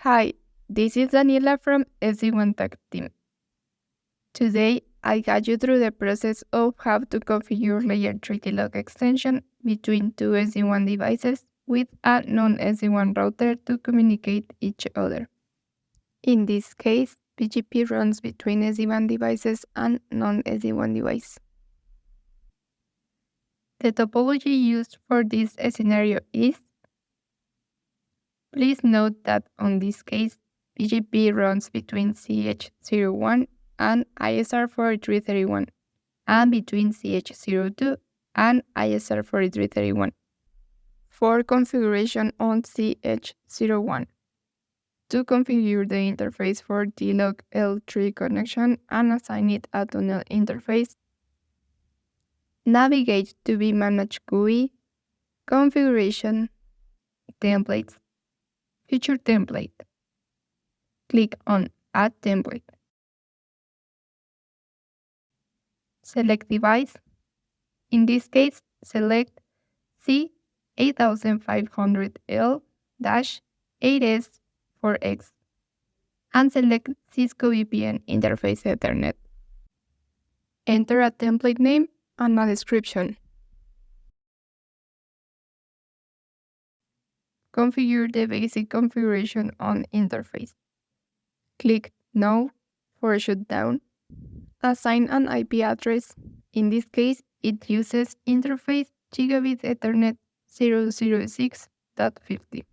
Hi, this is Daniela from Sdwan Tech Team. Today, I guide you through the process of how to configure Layer 3 TLOC extension between two Sdwan devices with a non-Sdwan router to communicate each other. In this case, BGP runs between Sdwan devices and non-Sdwan device. The topology used for this scenario is. Please note that on this case, BGP runs between CH01 and ISR 4331 and between CH02 and ISR 4331. For configuration on CH01, to configure the interface for TLOC L3 connection and assign it a tunnel interface, navigate to vManage GUI, Configuration, Templates, Feature Template. Click on Add Template. Select device. In this case, select C8500L-8S4X and select Cisco VPN Interface Ethernet. Enter a template name and a description. Configure the basic configuration on interface. Click No for shutdown. Assign an IP address. In this case, it uses interface Gigabit Ethernet 006.50.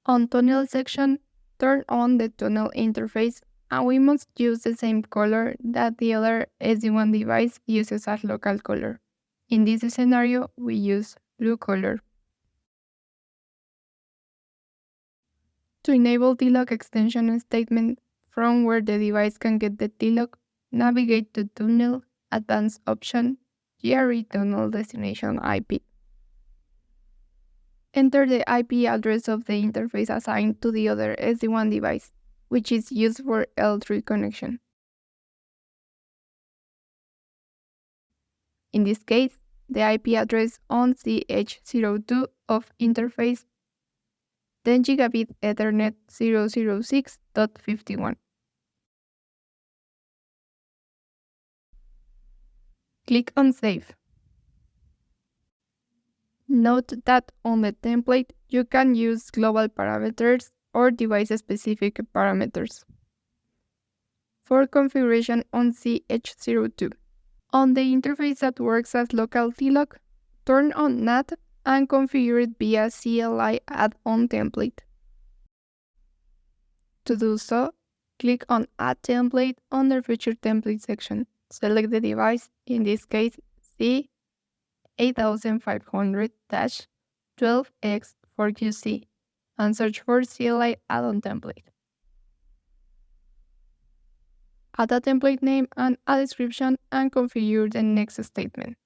On tunnel section, turn on the tunnel interface, and we must use the same color that the other Sdwan device uses as local color. In this scenario, we use blue color. To enable TLOC extension statement from where the device can get the TLOC, navigate to Tunnel, Advanced Option, GRE Tunnel Destination IP. Enter the IP address of the interface assigned to the other Sdwan device, which is used for L3 connection. In this case, the IP address on CH02 of interface 10 Gigabit Ethernet 006.51. Click on Save. Note that on the template, you can use global parameters or device-specific parameters. For configuration on CH02, on the interface that works as local TLOC, turn on NAT and configure it via CLI Addon Template. To do so, click on Add Template under Feature Template section. Select the device, in this case C8500-12X4QC, and search for CLI Addon Template. Add a template name and a description and configure the next statement.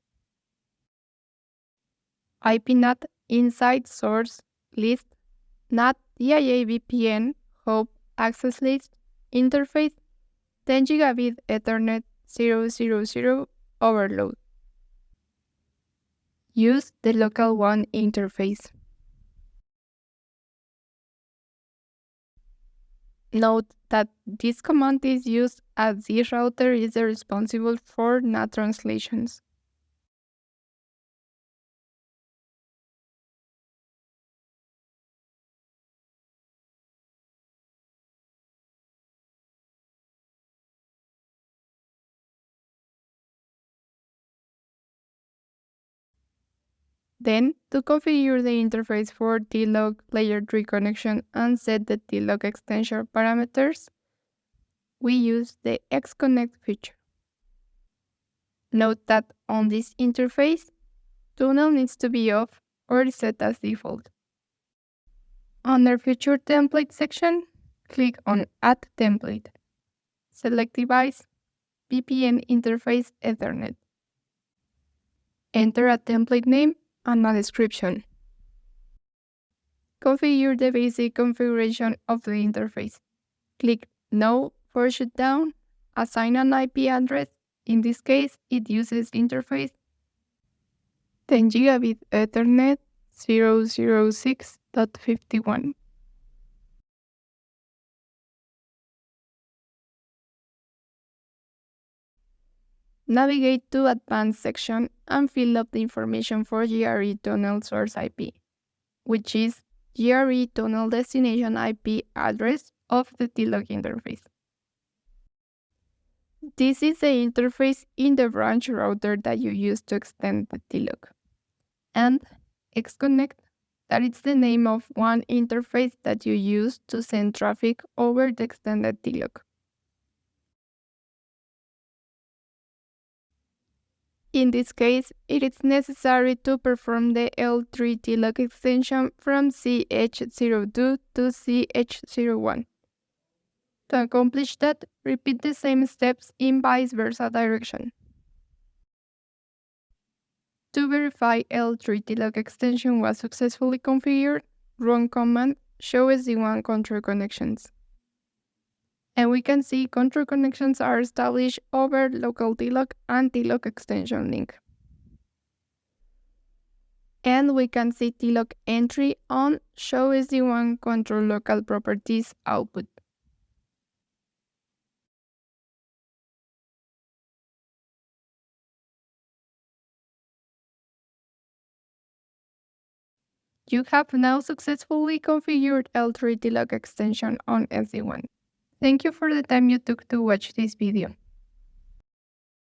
IPNAT inside source list NAT DIA VPN hub access list interface 10 Gigabit Ethernet 000 overload. Use the local WAN interface. Note that this command is used as this router is responsible for NAT translations. Then, to configure the interface for TLOC Layer 3 connection and set the TLOC extension parameters, we use the Xconnect feature. Note that on this interface, tunnel needs to be off or set as default. Under Feature Template section, click on Add Template. Select device, VPN interface Ethernet. Enter a template name and a description. Configure the basic configuration of the interface. Click No for shutdown, assign an IP address. In this case, it uses interface 10 gigabit Ethernet 006.51. Navigate to Advanced section and fill up the information for GRE tunnel source IP, which is GRE tunnel destination IP address of the TLOC interface. This is the interface in the branch router that you use to extend the TLOC. And Xconnect, that is the name of one interface that you use to send traffic over the extended TLOC. In this case, it is necessary to perform the L3 TLOC extension from CH02 to CH01. To accomplish that, repeat the same steps in vice versa direction. To verify L3 TLOC extension was successfully configured, run command show Sdwan control connections. And we can see control connections are established over local TLOC and TLOC extension link. And we can see TLOC entry on show Sdwan control local properties output. You have now successfully configured L3 TLOC extension on Sdwan. Thank you for the time you took to watch this video.